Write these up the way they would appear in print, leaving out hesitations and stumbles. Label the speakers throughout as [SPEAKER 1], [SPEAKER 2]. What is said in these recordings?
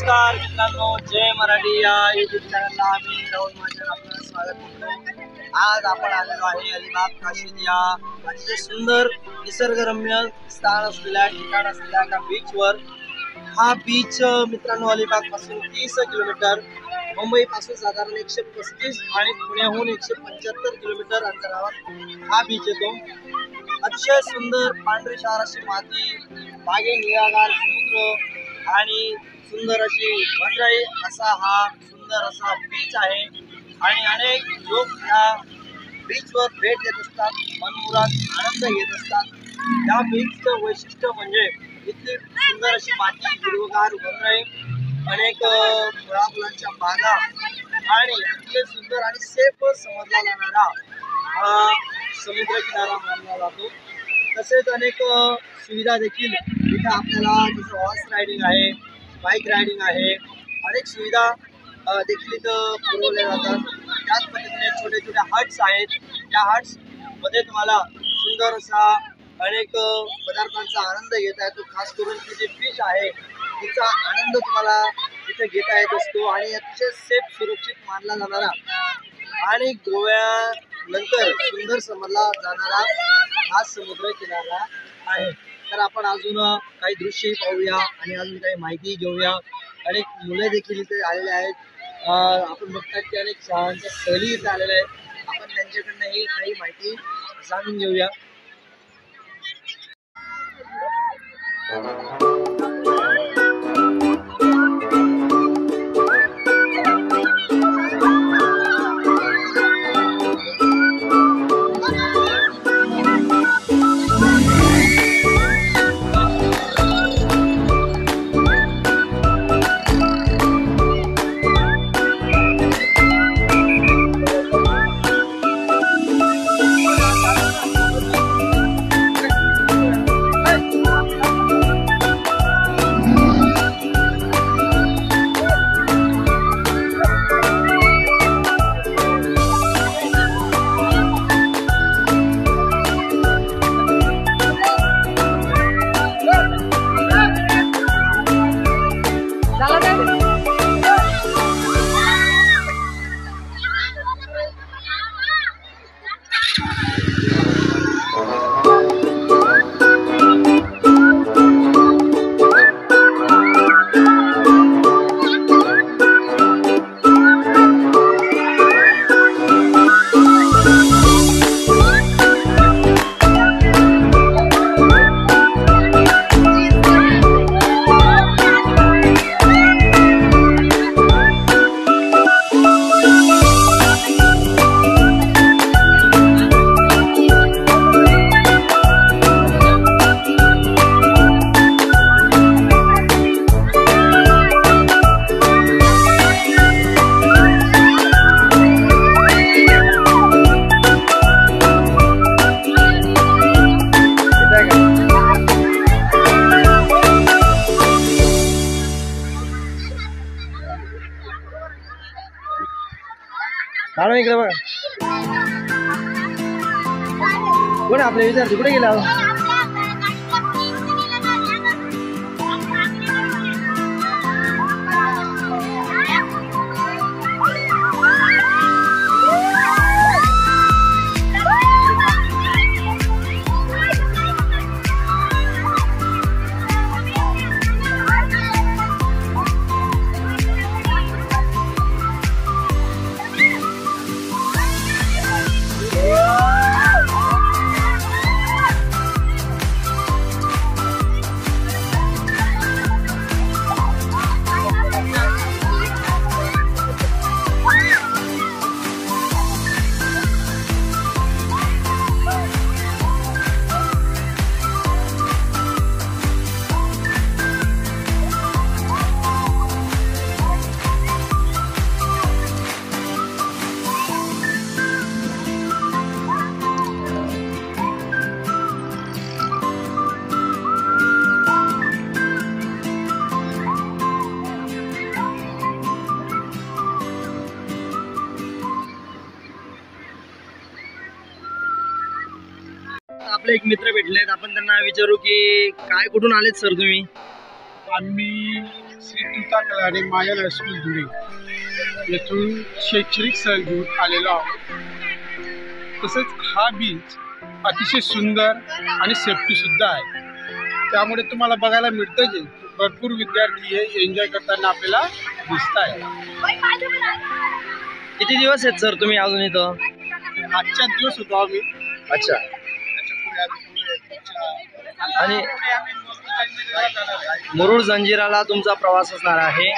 [SPEAKER 1] नमस्कार मित्रांनो, जय मराठी या यूट्यूब चॅनलला आम्ही राहुल माझ्या आपलं स्वागत करतो। आज आपण आलेलो आहे अलिबाग काशीद या अतिशय सुंदर निसर्गरम्य स्थान असलेल्या ठिकाण असलेल्या एका बीचवर। हा बीच मित्रांनो अलिबाग पासून 30 किलोमीटर, मुंबई पासून साधारण 135 आणि पुण्याहून 175 किलोमीटर अंतरावर हा बीच येतो। अतिशय सुंदर पांढरी क्षार अशी माती, मागे निळागार समुद्र आणि सुंदर अशी वनराई असा हा सुंदर असा बीच आहे। आणि अनेक लोक या बीचवर भेट देत असतात, मनमुराद आनंद घेत असतात। या बीचचं वैशिष्ट्य म्हणजे इथली सुंदर अशी माती, हिरवगार वनराई, अनेक फळाफुलांच्या बागा आणि अतिशय सुंदर आणि सेफ समजला जाणारा हा समुद्र किनारा मानला जातो। तसेच अनेक सुविधा देखील इथं आपल्याला, जसं हॉर्स रायडिंग आहे, बाईक रायडिंग आहे, अनेक सुविधा देखील इथं पुरवल्या जातात। त्याच पद्धतीने छोटे छोटे हट्स आहेत, त्या हट्स मध्ये तुम्हाला सुंदर असा अनेक पदार्थांचा आनंद घेता येतो। खास करून ती जी फिश आहे तिचा आनंद तुम्हाला इथे घेता येत असतो आणि अतिशय सेफ सुरक्षित मानला जाणारा आणि गोव्यानंतर सुंदर समजला जाणारा हा समुद्र किनारा आहे। तर आपण अजून काही दृश्य पाहूया आणि अजून काही माहिती घेऊया। अनेक मुले देखील इथे आलेले आहेत। आपण बघतात की अनेक शाळांच्या सहली इथे आलेल्या आहेत। आपण त्यांच्याकडनंही काही माहिती जाणून घेऊया। इकडे बघा, कोण आपले विद्यार्थी कुठे गेला? आपले एक मित्र भेटलेत, आपण त्यांना विचारू की काय कुठून आलेत सर तुम्ही?
[SPEAKER 2] आम्ही श्री तुता कलानी मायल हायस्कूल धुळे येथून शैक्षणिक सहल घेऊन आलेलो आहोत। तसेच हा बीच अतिशय सुंदर आणि सेफ्टी सुद्धा आहे, त्यामुळे तुम्हाला बघायला मिळतं की भरपूर विद्यार्थी हे एन्जॉय करताना आपल्याला दिसत आहे।
[SPEAKER 1] किती दिवस आहेत सर तुम्ही अजून इथं?
[SPEAKER 2] आजच्या दिवस होतो आम्ही।
[SPEAKER 1] अच्छा, आणि मुरुड जंजिराला तुमचा प्रवास असणार आहे,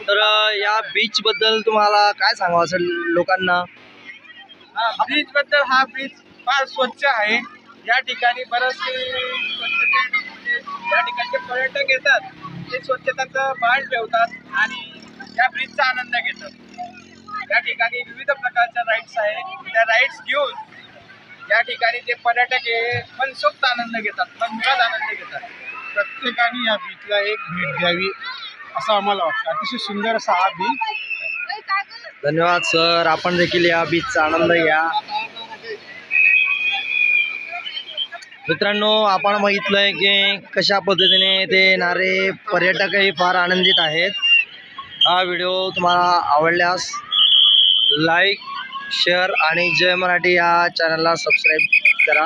[SPEAKER 1] तर या बीच बद्दल तुम्हाला काय सांगावं असेल लोकांना?
[SPEAKER 2] बीच बद्दल हा बीच फार स्वच्छ आहे। या ठिकाणी बरेचसे म्हणजे या ठिकाणचे पर्यटक येतात, ते स्वच्छतेचं भान ठेवतात आणि या बीचचा आनंद घेतात। या ठिकाणी विविध प्रकारच्या राईड्स आहेत, त्या राईड्स घेऊन या ठिकाणी ते पर्यटक हे मनसोक्त आनंद घेतात, मनमुराद आनंद घेतात। प्रत्येकाने या बीचला एक भेट द्यावी असं आम्हाला वाटतं। अतिशय सुंदर असा हा बीच।
[SPEAKER 1] धन्यवाद सर, आपण देखील या बीचचा आनंद घ्या। मित्रांनो, आपण बघितलंय की कशा पद्धतीने ते येणारे पर्यटकही फार आनंदित आहेत। हा व्हिडिओ तुम्हाला आवडल्यास लाईक, शेअर आणि जय मराठी या चॅनलला सबस्क्राईब करा।